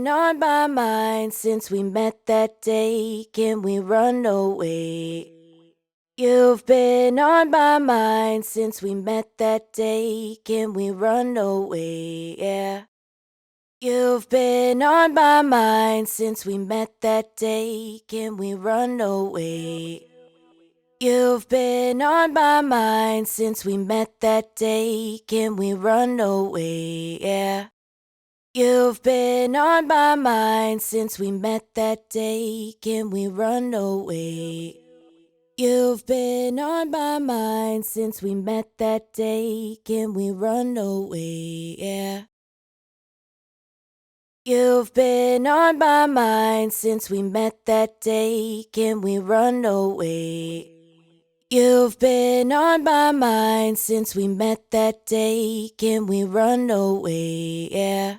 been on my mind since we met that day. Can we run away? You've been on my mind since we met that day. Can we run away? Yeah. You've been on my mind since we met that day. Can we run away? You've been on my mind since we met that day. Can we run away? Yeah. You've been on my mind since we met that day. Can we run away? You've been on my mind since we met that day. Can we run away? Yeah. You've been on my mind since we met that day. Can we run away? You've been on my mind since we met that day. Can we run away? Yeah.